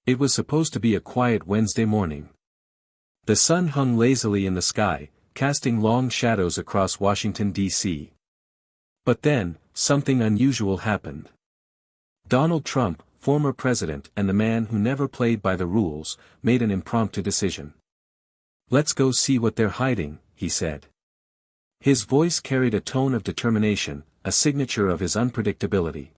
It was supposed to be a quiet Wednesday morning. The sun hung lazily in the sky, casting long shadows across Washington, D.C. But then, something unusual happened. Donald Trump, former president and the man who never played by the rules, made an impromptu decision. "Let's go see what they're hiding," he said. His voice carried a tone of determination, a signature of his unpredictability.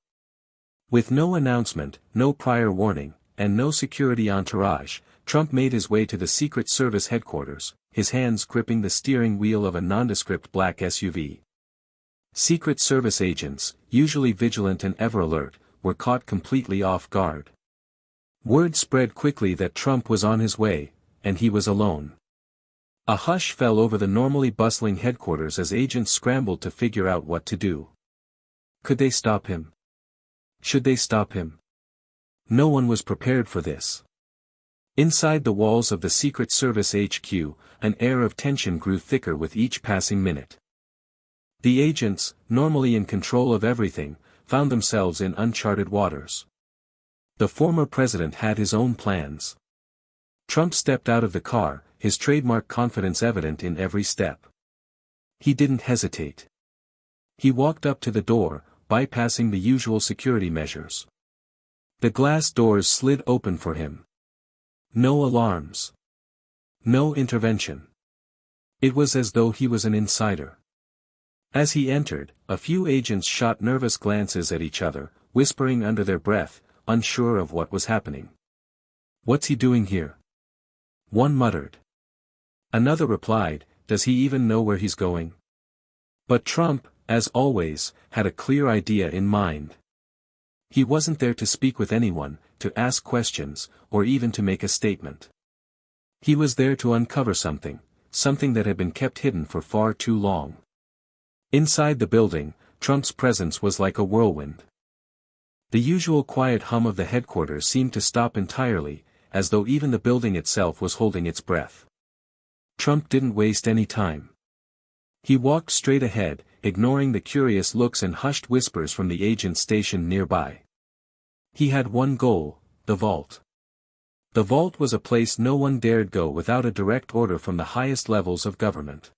With no announcement, no prior warning, and no security entourage, Trump made his way to the Secret Service headquarters, his hands gripping the steering wheel of a nondescript black SUV. Secret Service agents, usually vigilant and ever alert, were caught completely off guard. Word spread quickly that Trump was on his way, and he was alone. A hush fell over the normally bustling headquarters as agents scrambled to figure out what to do. Could they stop him? Should they stop him? No one was prepared for this. Inside the walls of the Secret Service HQ, an air of tension grew thicker with each passing minute. The agents, normally in control of everything, found themselves in uncharted waters. The former president had his own plans. Trump stepped out of the car, his trademark confidence evident in every step. He didn't hesitate. He walked up to the door, bypassing the usual security measures. The glass doors slid open for him. No alarms. No intervention. It was as though he was an insider. As he entered, a few agents shot nervous glances at each other, whispering under their breath, unsure of what was happening. "What's he doing here?" one muttered. Another replied, "Does he even know where he's going?" But Trump, as always, had a clear idea in mind. He wasn't there to speak with anyone, to ask questions, or even to make a statement. He was there to uncover something that had been kept hidden for far too long. Inside the building, Trump's presence was like a whirlwind. The usual quiet hum of the headquarters seemed to stop entirely, as though even the building itself was holding its breath. Trump didn't waste any time. He walked straight ahead, ignoring the curious looks and hushed whispers from the agents stationed nearby. He had one goal: the vault. The vault was a place no one dared go without a direct order from the highest levels of government.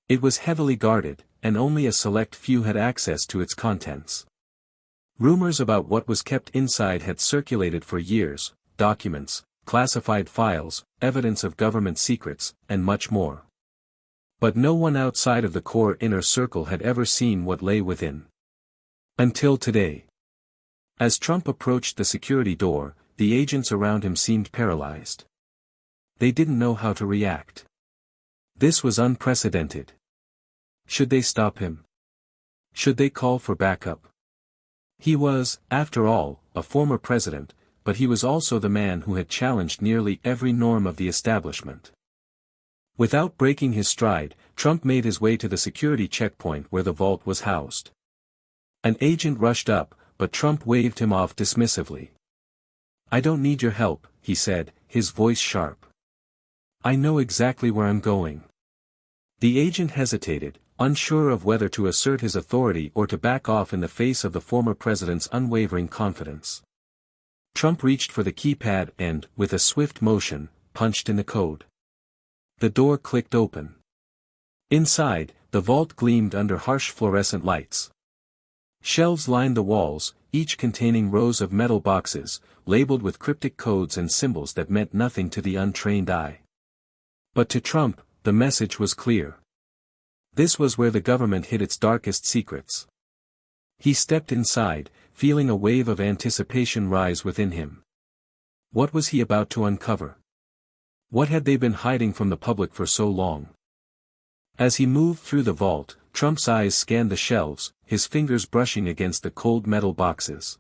It was heavily guarded, and only a select few had access to its contents. Rumors about what was kept inside had circulated for years: documents, classified files, evidence of government secrets, and much more. But no one outside of the core inner circle had ever seen what lay within. Until today. As Trump approached the security door, the agents around him seemed paralyzed. They didn't know how to react. This was unprecedented. Should they stop him? Should they call for backup? He was, after all, a former president, but he was also the man who had challenged nearly every norm of the establishment. Without breaking his stride, Trump made his way to the security checkpoint where the vault was housed. An agent rushed up, but Trump waved him off dismissively. "I don't need your help," he said, his voice sharp. "I know exactly where I'm going." The agent hesitated, unsure of whether to assert his authority or to back off in the face of the former president's unwavering confidence. Trump reached for the keypad and, with a swift motion, punched in the code. The door clicked open. Inside, the vault gleamed under harsh fluorescent lights. Shelves lined the walls, each containing rows of metal boxes, labeled with cryptic codes and symbols that meant nothing to the untrained eye. But to Trump, the message was clear. This was where the government hid its darkest secrets. He stepped inside, feeling a wave of anticipation rise within him. What was he about to uncover? What had they been hiding from the public for so long? As he moved through the vault, Trump's eyes scanned the shelves, his fingers brushing against the cold metal boxes.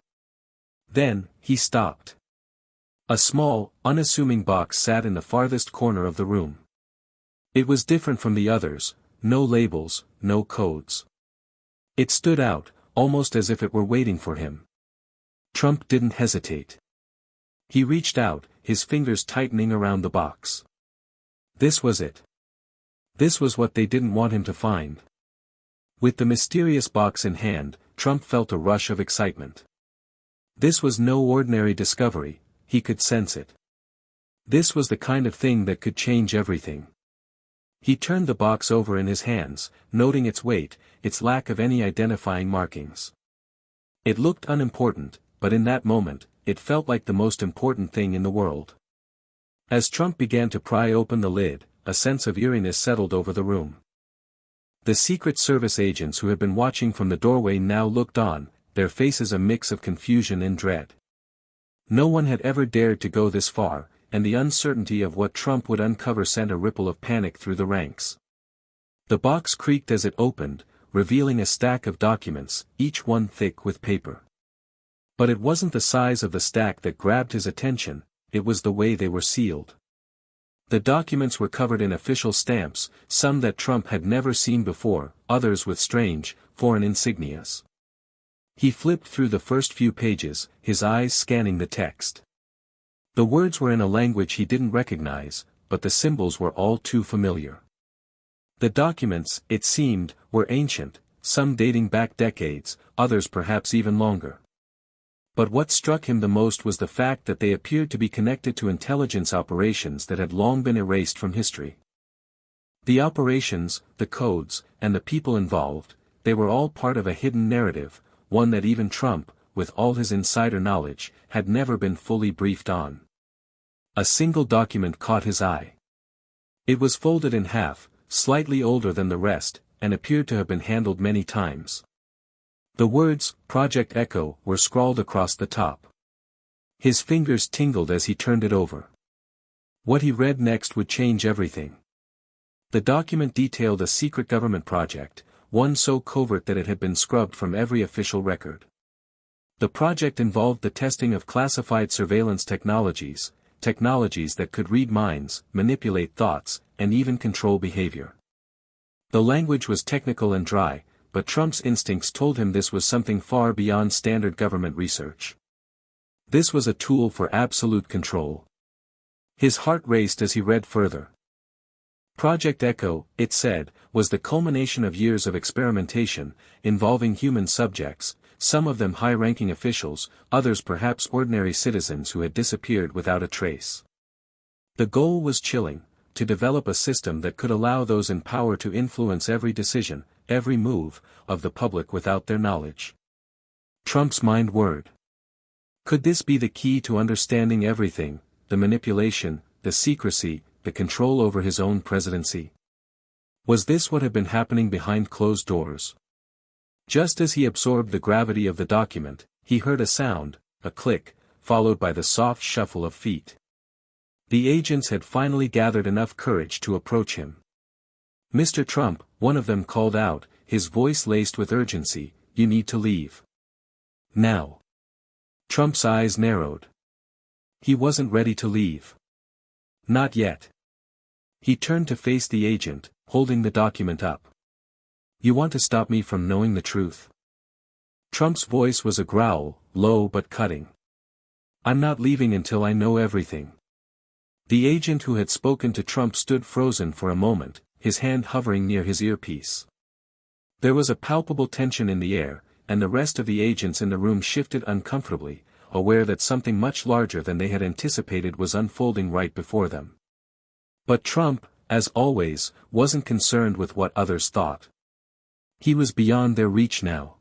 Then, he stopped. A small, unassuming box sat in the farthest corner of the room. It was different from the others: no labels, no codes. It stood out, almost as if it were waiting for him. Trump didn't hesitate. He reached out, his fingers tightening around the box. This was it. This was what they didn't want him to find. With the mysterious box in hand, Trump felt a rush of excitement. This was no ordinary discovery, he could sense it. This was the kind of thing that could change everything. He turned the box over in his hands, noting its weight, its lack of any identifying markings. It looked unimportant, but in that moment, it felt like the most important thing in the world. As Trump began to pry open the lid, a sense of eeriness settled over the room. The Secret Service agents who had been watching from the doorway now looked on, their faces a mix of confusion and dread. No one had ever dared to go this far, and the uncertainty of what Trump would uncover sent a ripple of panic through the ranks. The box creaked as it opened, revealing a stack of documents, each one thick with paper. But it wasn't the size of the stack that grabbed his attention, it was the way they were sealed. The documents were covered in official stamps, some that Trump had never seen before, others with strange, foreign insignias. He flipped through the first few pages, his eyes scanning the text. The words were in a language he didn't recognize, but the symbols were all too familiar. The documents, it seemed, were ancient, some dating back decades, others perhaps even longer. But what struck him the most was the fact that they appeared to be connected to intelligence operations that had long been erased from history. The operations, the codes, and the people involved, they were all part of a hidden narrative, one that even Trump, with all his insider knowledge, had never been fully briefed on. A single document caught his eye. It was folded in half, slightly older than the rest, and appeared to have been handled many times. The words, Project Echo, were scrawled across the top. His fingers tingled as he turned it over. What he read next would change everything. The document detailed a secret government project, one so covert that it had been scrubbed from every official record. The project involved the testing of classified surveillance technologies that could read minds, manipulate thoughts, and even control behavior. The language was technical and dry, but Trump's instincts told him this was something far beyond standard government research. This was a tool for absolute control. His heart raced as he read further. Project Echo, it said, was the culmination of years of experimentation, involving human subjects, some of them high-ranking officials, others perhaps ordinary citizens who had disappeared without a trace. The goal was chilling, to develop a system that could allow those in power to influence every decision, every move, of the public without their knowledge. Trump's mind whirred. Could this be the key to understanding everything, the manipulation, the secrecy, the control over his own presidency? Was this what had been happening behind closed doors? Just as he absorbed the gravity of the document, he heard a sound, a click, followed by the soft shuffle of feet. The agents had finally gathered enough courage to approach him. "Mr. Trump," one of them called out, his voice laced with urgency, "you need to leave. Now." Trump's eyes narrowed. He wasn't ready to leave. Not yet. He turned to face the agent, holding the document up. "You want to stop me from knowing the truth?" Trump's voice was a growl, low but cutting. "I'm not leaving until I know everything." The agent who had spoken to Trump stood frozen for a moment, his hand hovering near his earpiece. There was a palpable tension in the air, and the rest of the agents in the room shifted uncomfortably, aware that something much larger than they had anticipated was unfolding right before them. But Trump, as always, wasn't concerned with what others thought. He was beyond their reach now.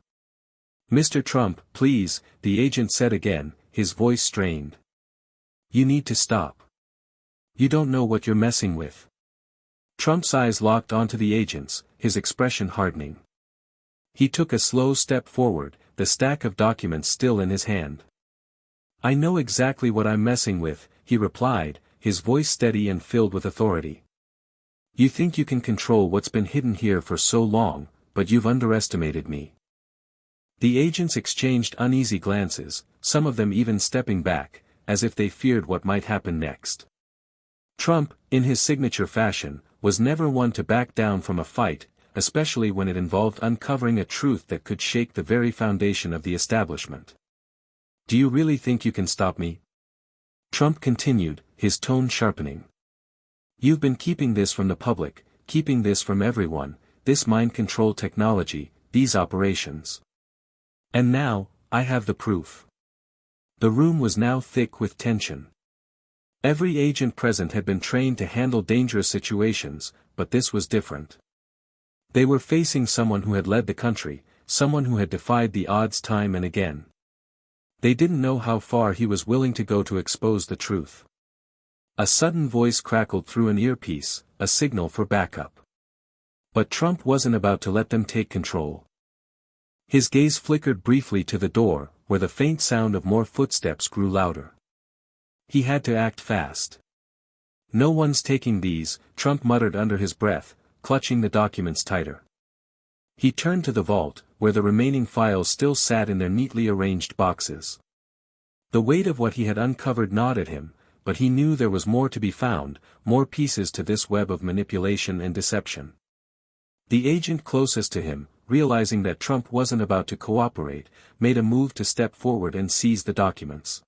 "Mr. Trump, please," the agent said again, his voice strained. "You need to stop. You don't know what you're messing with." Trump's eyes locked onto the agent's, his expression hardening. He took a slow step forward, the stack of documents still in his hand. "I know exactly what I'm messing with," he replied, his voice steady and filled with authority. "You think you can control what's been hidden here for so long, but you've underestimated me." The agents exchanged uneasy glances, some of them even stepping back, as if they feared what might happen next. Trump, in his signature fashion, was never one to back down from a fight, especially when it involved uncovering a truth that could shake the very foundation of the establishment. "Do you really think you can stop me?" Trump continued, his tone sharpening. "You've been keeping this from the public, keeping this from everyone, this mind control technology, these operations. And now, I have the proof." The room was now thick with tension. Every agent present had been trained to handle dangerous situations, but this was different. They were facing someone who had led the country, someone who had defied the odds time and again. They didn't know how far he was willing to go to expose the truth. A sudden voice crackled through an earpiece, a signal for backup. But Trump wasn't about to let them take control. His gaze flickered briefly to the door, where the faint sound of more footsteps grew louder. He had to act fast. "No one's taking these," Trump muttered under his breath, clutching the documents tighter. He turned to the vault, where the remaining files still sat in their neatly arranged boxes. The weight of what he had uncovered gnawed at him, but he knew there was more to be found, more pieces to this web of manipulation and deception. The agent closest to him, realizing that Trump wasn't about to cooperate, made a move to step forward and seize the documents.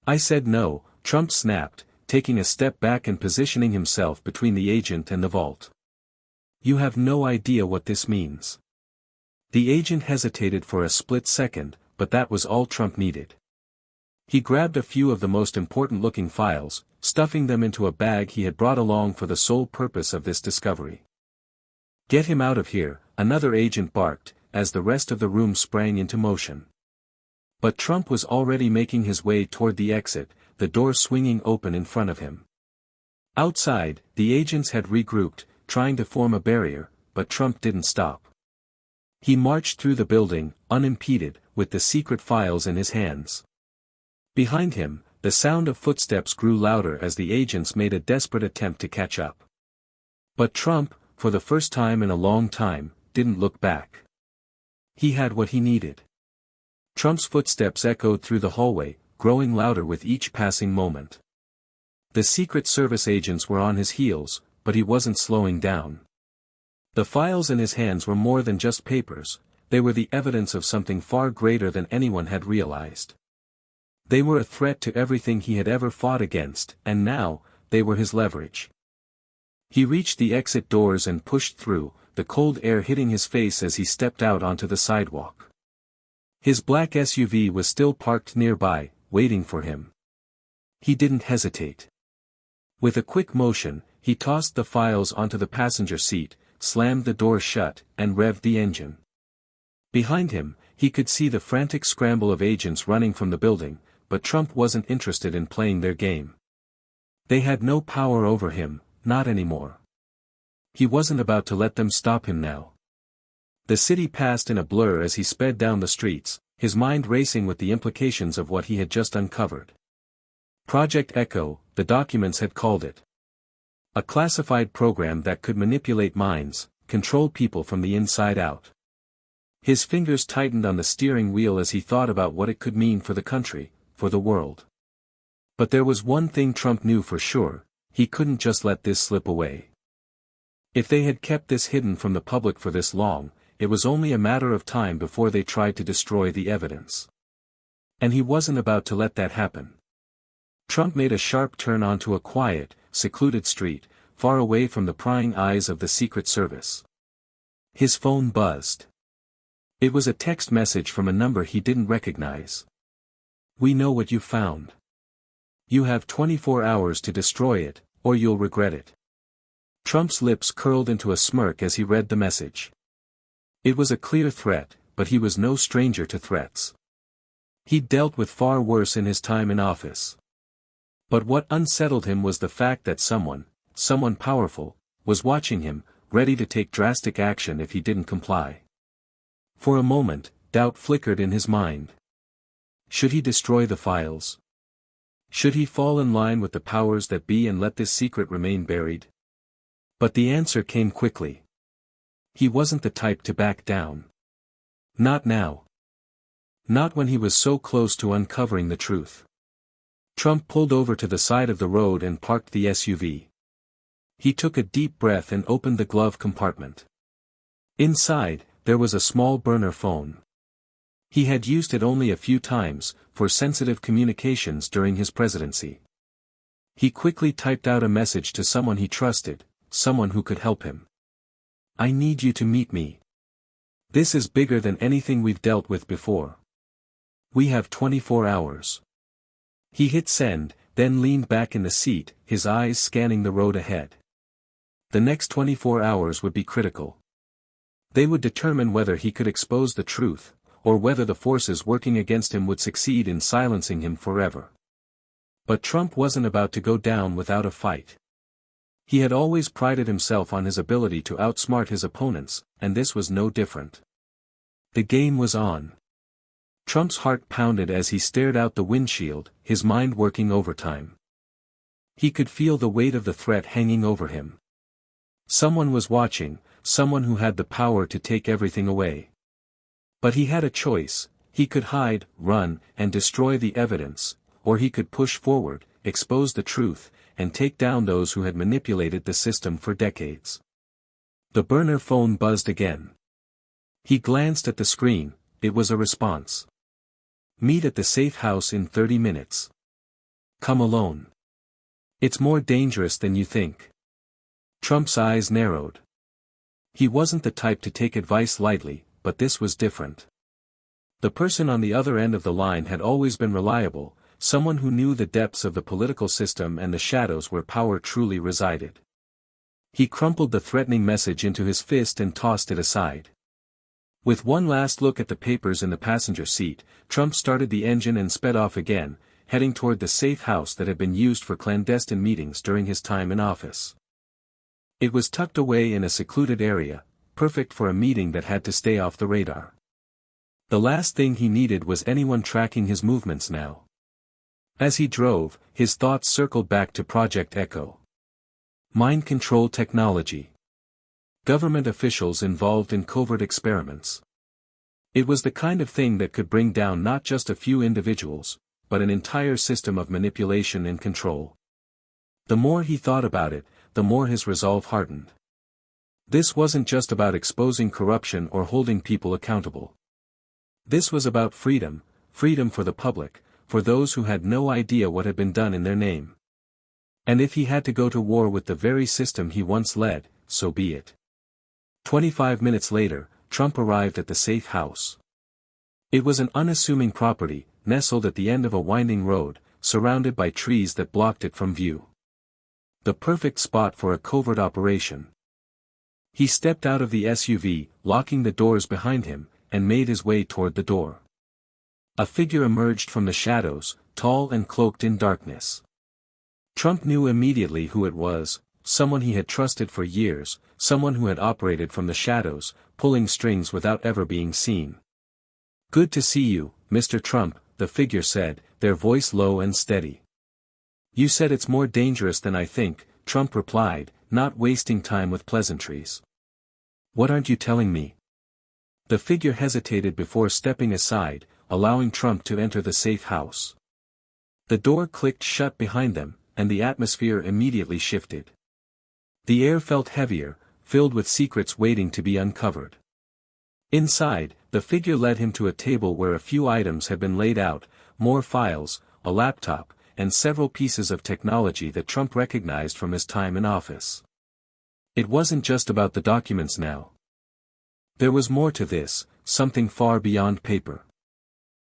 "I said no," Trump snapped, taking a step back and positioning himself between the agent and the vault. "You have no idea what this means." The agent hesitated for a split second, but that was all Trump needed. He grabbed a few of the most important-looking files, stuffing them into a bag he had brought along for the sole purpose of this discovery. "Get him out of here," another agent barked, as the rest of the room sprang into motion. But Trump was already making his way toward the exit, the door swinging open in front of him. Outside, the agents had regrouped, trying to form a barrier, but Trump didn't stop. He marched through the building, unimpeded, with the secret files in his hands. Behind him, the sound of footsteps grew louder as the agents made a desperate attempt to catch up. But Trump, for the first time in a long time, didn't look back. He had what he needed. Trump's footsteps echoed through the hallway, growing louder with each passing moment. The Secret Service agents were on his heels, but he wasn't slowing down. The files in his hands were more than just papers, they were the evidence of something far greater than anyone had realized. They were a threat to everything he had ever fought against, and now, they were his leverage. He reached the exit doors and pushed through, the cold air hitting his face as he stepped out onto the sidewalk. His black SUV was still parked nearby, waiting for him. He didn't hesitate. With a quick motion, he tossed the files onto the passenger seat, slammed the door shut, and revved the engine. Behind him, he could see the frantic scramble of agents running from the building, but Trump wasn't interested in playing their game. They had no power over him, not anymore. He wasn't about to let them stop him now. The city passed in a blur as he sped down the streets, his mind racing with the implications of what he had just uncovered. Project Echo, the documents had called it. A classified program that could manipulate minds, control people from the inside out. His fingers tightened on the steering wheel as he thought about what it could mean for the country, for the world. But there was one thing Trump knew for sure, he couldn't just let this slip away. If they had kept this hidden from the public for this long, it was only a matter of time before they tried to destroy the evidence. And he wasn't about to let that happen. Trump made a sharp turn onto a quiet, secluded street, far away from the prying eyes of the Secret Service. His phone buzzed. It was a text message from a number he didn't recognize. "We know what you found. You have 24 hours to destroy it, or you'll regret it." Trump's lips curled into a smirk as he read the message. It was a clear threat, but he was no stranger to threats. He'd dealt with far worse in his time in office. But what unsettled him was the fact that someone powerful, was watching him, ready to take drastic action if he didn't comply. For a moment, doubt flickered in his mind. Should he destroy the files? Should he fall in line with the powers that be and let this secret remain buried? But the answer came quickly. He wasn't the type to back down. Not now. Not when he was so close to uncovering the truth. Trump pulled over to the side of the road and parked the SUV. He took a deep breath and opened the glove compartment. Inside, there was a small burner phone. He had used it only a few times, for sensitive communications during his presidency. He quickly typed out a message to someone he trusted, someone who could help him. "I need you to meet me. This is bigger than anything we've dealt with before. We have 24 hours. He hit send, then leaned back in the seat, his eyes scanning the road ahead. The next 24 hours would be critical. They would determine whether he could expose the truth, or whether the forces working against him would succeed in silencing him forever. But Trump wasn't about to go down without a fight. He had always prided himself on his ability to outsmart his opponents, and this was no different. The game was on. Trump's heart pounded as he stared out the windshield, his mind working overtime. He could feel the weight of the threat hanging over him. Someone was watching, someone who had the power to take everything away. But he had a choice: he could hide, run, and destroy the evidence, or he could push forward, expose the truth, and take down those who had manipulated the system for decades. The burner phone buzzed again. He glanced at the screen. It was a response. Meet at the safe house in 30 minutes. Come alone. It's more dangerous than you think. Trump's eyes narrowed. He wasn't the type to take advice lightly, but this was different. The person on the other end of the line had always been reliable, someone who knew the depths of the political system and the shadows where power truly resided. He crumpled the threatening message into his fist and tossed it aside. With one last look at the papers in the passenger seat, Trump started the engine and sped off again, heading toward the safe house that had been used for clandestine meetings during his time in office. It was tucked away in a secluded area, perfect for a meeting that had to stay off the radar. The last thing he needed was anyone tracking his movements now. As he drove, his thoughts circled back to Project Echo. Mind control technology. Government officials involved in covert experiments. It was the kind of thing that could bring down not just a few individuals, but an entire system of manipulation and control. The more he thought about it, the more his resolve hardened. This wasn't just about exposing corruption or holding people accountable. This was about freedom, freedom for the public, for those who had no idea what had been done in their name. And if he had to go to war with the very system he once led, so be it. 25 minutes later, Trump arrived at the safe house. It was an unassuming property, nestled at the end of a winding road, surrounded by trees that blocked it from view. The perfect spot for a covert operation. He stepped out of the SUV, locking the doors behind him, and made his way toward the door. A figure emerged from the shadows, tall and cloaked in darkness. Trump knew immediately who it was, someone he had trusted for years, someone who had operated from the shadows, pulling strings without ever being seen. "Good to see you, Mr. Trump," the figure said, their voice low and steady. "You said it's more dangerous than I think," Trump replied, not wasting time with pleasantries. "What aren't you telling me?" The figure hesitated before stepping aside, allowing Trump to enter the safe house. The door clicked shut behind them, and the atmosphere immediately shifted. The air felt heavier, filled with secrets waiting to be uncovered. Inside, the figure led him to a table where a few items had been laid out, more files, a laptop, and several pieces of technology that Trump recognized from his time in office. It wasn't just about the documents now. There was more to this, something far beyond paper.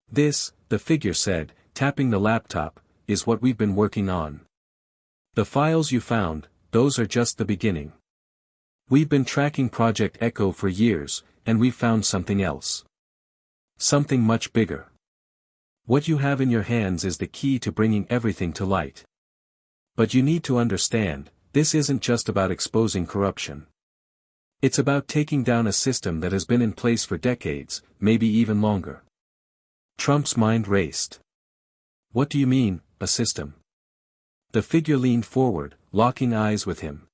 "This," the figure said, tapping the laptop, "is what we've been working on. The files you found, those are just the beginning. We've been tracking Project Echo for years, and we've found something else. Something much bigger. What you have in your hands is the key to bringing everything to light. But you need to understand, this isn't just about exposing corruption. It's about taking down a system that has been in place for decades, maybe even longer." Trump's mind raced. "What do you mean, a system?" The figure leaned forward, locking eyes with him.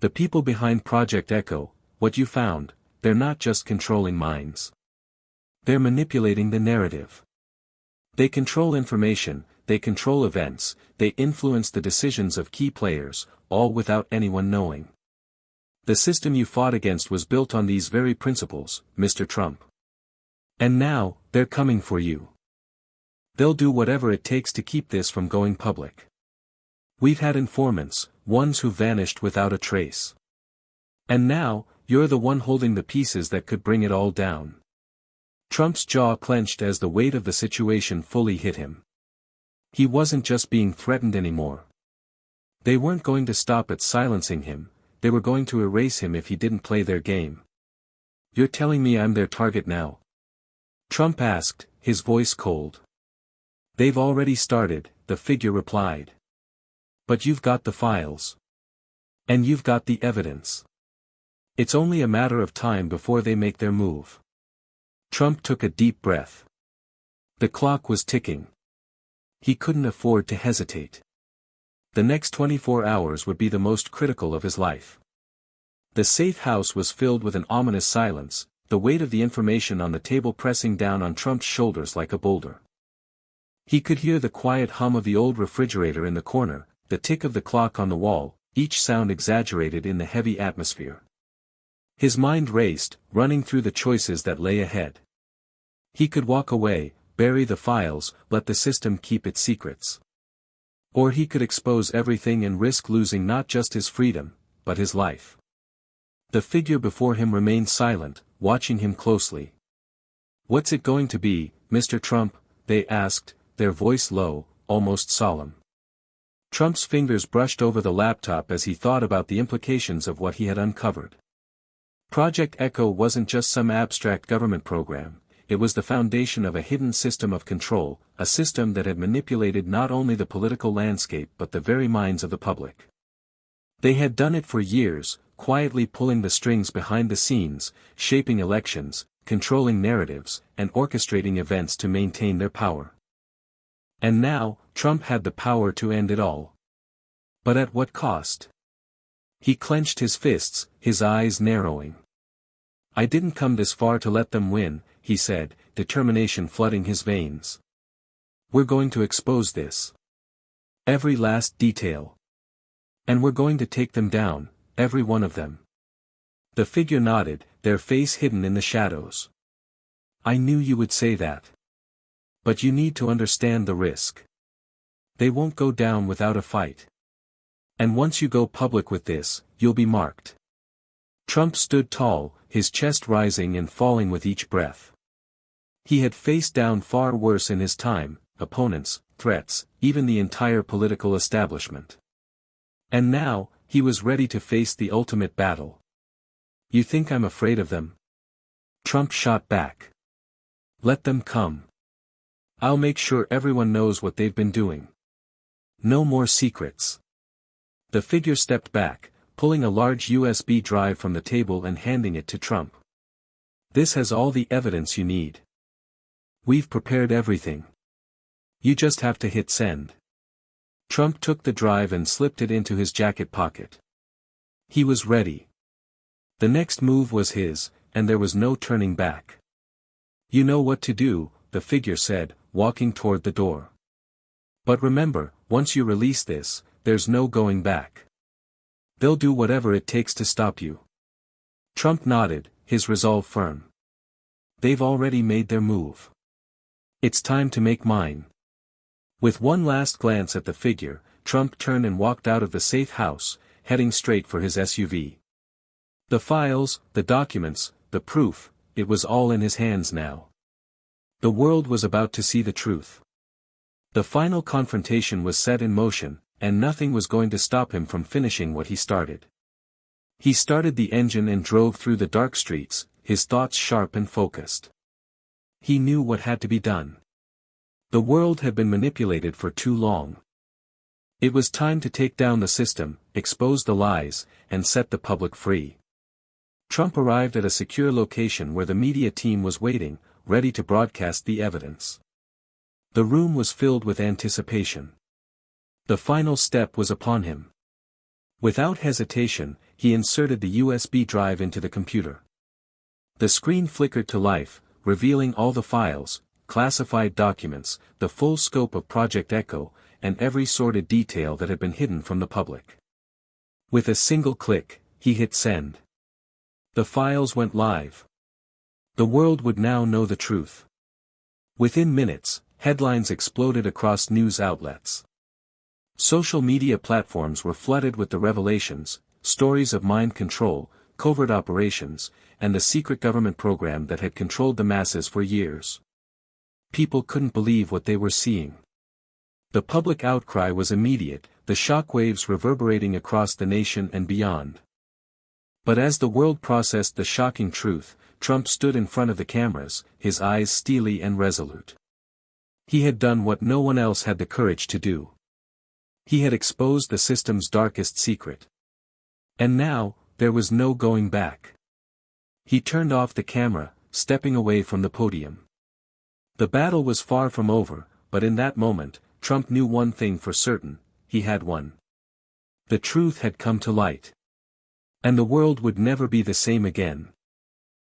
"The people behind Project Echo, what you found, they're not just controlling minds. They're manipulating the narrative. They control information, they control events, they influence the decisions of key players, all without anyone knowing. The system you fought against was built on these very principles, Mr. Trump. And now, they're coming for you. They'll do whatever it takes to keep this from going public. We've had informants, ones who vanished without a trace. And now, you're the one holding the pieces that could bring it all down." Trump's jaw clenched as the weight of the situation fully hit him. He wasn't just being threatened anymore. They weren't going to stop at silencing him, they were going to erase him if he didn't play their game. "You're telling me I'm their target now?" Trump asked, his voice cold. "They've already started," the figure replied. "But you've got the files. And you've got the evidence. It's only a matter of time before they make their move." Trump took a deep breath. The clock was ticking. He couldn't afford to hesitate. The next 24 hours would be the most critical of his life. The safe house was filled with an ominous silence, the weight of the information on the table pressing down on Trump's shoulders like a boulder. He could hear the quiet hum of the old refrigerator in the corner, the tick of the clock on the wall, each sound exaggerated in the heavy atmosphere. His mind raced, running through the choices that lay ahead. He could walk away, bury the files, let the system keep its secrets. Or he could expose everything and risk losing not just his freedom, but his life. The figure before him remained silent, watching him closely. "What's it going to be, Mr. Trump?" they asked, their voice low, almost solemn. Trump's fingers brushed over the laptop as he thought about the implications of what he had uncovered. Project Echo wasn't just some abstract government program, it was the foundation of a hidden system of control, a system that had manipulated not only the political landscape but the very minds of the public. They had done it for years, quietly pulling the strings behind the scenes, shaping elections, controlling narratives, and orchestrating events to maintain their power. And now, Trump had the power to end it all. But at what cost? He clenched his fists, his eyes narrowing. "I didn't come this far to let them win," he said, determination flooding his veins. "We're going to expose this. Every last detail. And we're going to take them down, every one of them." The figure nodded, their face hidden in the shadows. "I knew you would say that. But you need to understand the risk. They won't go down without a fight. And once you go public with this, you'll be marked." Trump stood tall, his chest rising and falling with each breath. He had faced down far worse in his time, opponents, threats, even the entire political establishment. And now, he was ready to face the ultimate battle. "You think I'm afraid of them?" Trump shot back. "Let them come. I'll make sure everyone knows what they've been doing. No more secrets." The figure stepped back, pulling a large USB drive from the table and handing it to Trump. "This has all the evidence you need. We've prepared everything. You just have to hit send." Trump took the drive and slipped it into his jacket pocket. He was ready. The next move was his, and there was no turning back. "You know what to do," the figure said, walking toward the door. "But remember, once you release this, there's no going back. They'll do whatever it takes to stop you." Trump nodded, his resolve firm. "They've already made their move. It's time to make mine." With one last glance at the figure, Trump turned and walked out of the safe house, heading straight for his SUV. The files, the documents, the proof, it was all in his hands now. The world was about to see the truth. The final confrontation was set in motion, and nothing was going to stop him from finishing what he started. He started the engine and drove through the dark streets, his thoughts sharp and focused. He knew what had to be done. The world had been manipulated for too long. It was time to take down the system, expose the lies, and set the public free. Trump arrived at a secure location where the media team was waiting, ready to broadcast the evidence. The room was filled with anticipation. The final step was upon him. Without hesitation, he inserted the USB drive into the computer. The screen flickered to life, revealing all the files, classified documents, the full scope of Project Echo, and every sordid detail that had been hidden from the public. With a single click, he hit send. The files went live. The world would now know the truth. Within minutes, headlines exploded across news outlets. Social media platforms were flooded with the revelations, stories of mind control, covert operations, and the secret government program that had controlled the masses for years. People couldn't believe what they were seeing. The public outcry was immediate, the shockwaves reverberating across the nation and beyond. But as the world processed the shocking truth, Trump stood in front of the cameras, his eyes steely and resolute. He had done what no one else had the courage to do. He had exposed the system's darkest secret. And now, there was no going back. He turned off the camera, stepping away from the podium. The battle was far from over, but in that moment, Trump knew one thing for certain: he had won. The truth had come to light. And the world would never be the same again.